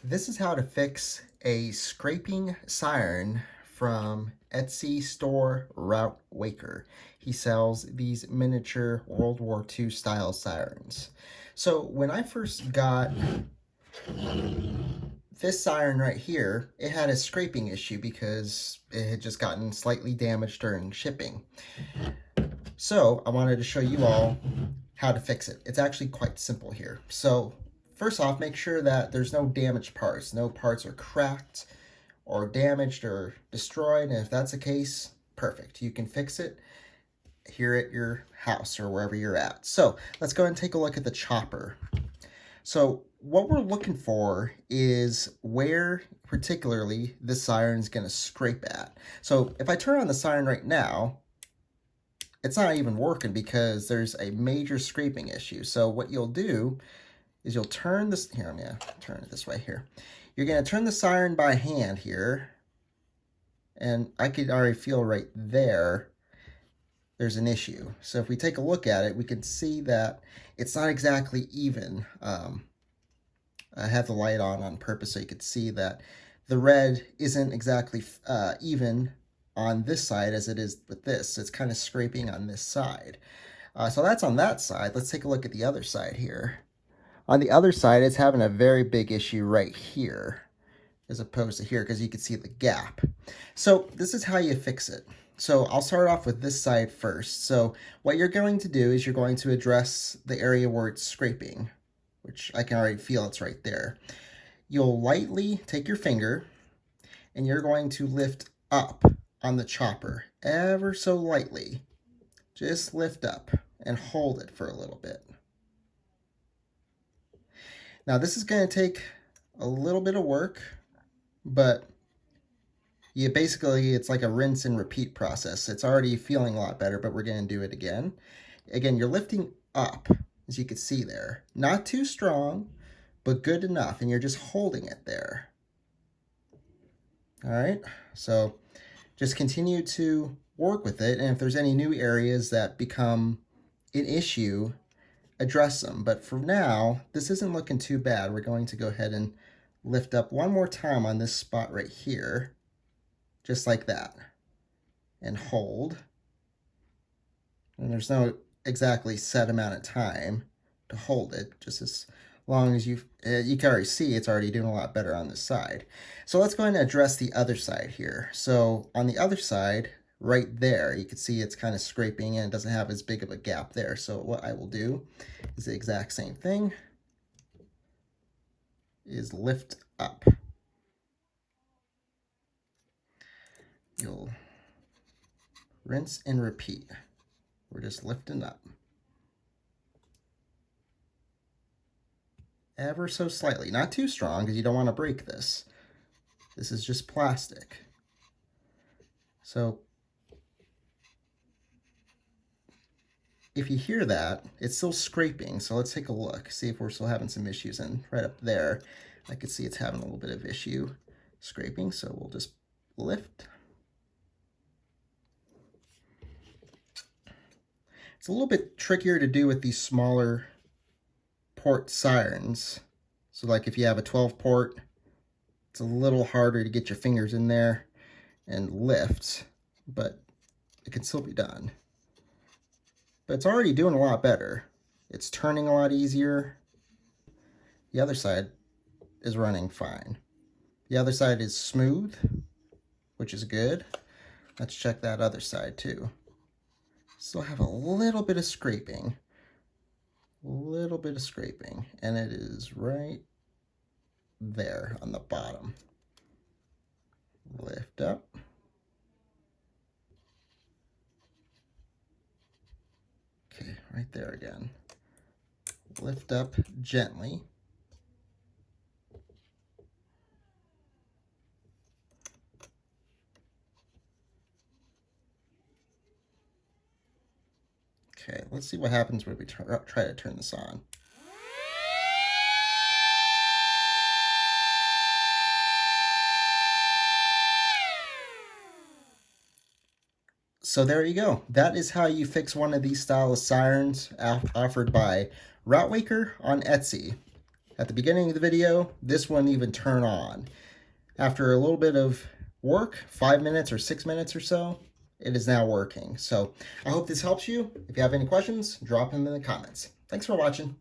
This is how to fix a scraping siren from Etsy store WWII. He sells these miniature World War II style sirens. So when I first got this siren right here, it had a scraping issue because it had just gotten slightly damaged during shipping. So I wanted to show you all how to fix it. It's actually quite simple here. So first off, make sure that there's no damaged parts. No parts are cracked or damaged or destroyed. And if that's the case, perfect. You can fix it here at your house or wherever you're at. So let's go ahead and take a look at the chopper. So what we're looking for is where particularly the siren is going to scrape at. So if I turn on the siren right now, it's not even working because there's a major scraping issue. So what you'll do is you'll turn this, here, I'm gonna turn it this way here. You're gonna turn the siren by hand here. And I could already feel right there, there's an issue. So if we take a look at it, we can see that it's not exactly even. I have the light on purpose so you could see that the red isn't exactly even on this side as it is with this. It's kind of scraping on this side. So that's on that side. Let's take a look at the other side here. On the other side, it's having a very big issue right here as opposed to here because you can see the gap. So this is how you fix it. So I'll start off with this side first. So what you're going to do is you're going to address the area where it's scraping, which I can already feel it's right there. You'll lightly take your finger and you're going to lift up on the chopper ever so lightly. Just lift up and hold it for a little bit. Now this is going to take a little bit of work, but it's like a rinse and repeat process. It's already feeling a lot better, but we're going to do it again. Again, you're lifting up, as you can see there. Not too strong, but good enough, and you're just holding it there. All right, so just continue to work with it, and if there's any new areas that become an issue, address them. But for now, this isn't looking too bad. We're going to go ahead and lift up one more time on this spot right here, just like that, and hold. And there's no exactly set amount of time to hold it, just as long as you can already see it's already doing a lot better on this side. So let's go ahead and address the other side here. So on the other side, right there, you can see it's kind of scraping and it doesn't have as big of a gap there. So what I will do is the exact same thing, is lift up. You'll rinse and repeat. We're just lifting up. Ever so slightly, not too strong because you don't want to break this. This is just plastic. So if you hear that, it's still scraping. So let's take a look, see if we're still having some issues. And right up there, I can see it's having a little bit of issue scraping. So we'll just lift. It's a little bit trickier to do with these smaller port sirens. So like if you have a 12 port, it's a little harder to get your fingers in there and lift, but it can still be done. But it's already doing a lot better. It's turning a lot easier. The other side is running fine. The other side is smooth, which is good. Let's check that other side too. Still have a little bit of scraping. And it is right there on the bottom. Lift up. Okay, right there again. Lift up gently. Okay, let's see what happens when we try to turn this on. So there you go. That is how you fix one of these style of sirens offered by WWII on Etsy. At the beginning of the video, this wouldn't even turn on. After a little bit of work, 5 minutes or 6 minutes or so, it is now working. So I hope this helps you. If you have any questions, drop them in the comments. Thanks for watching.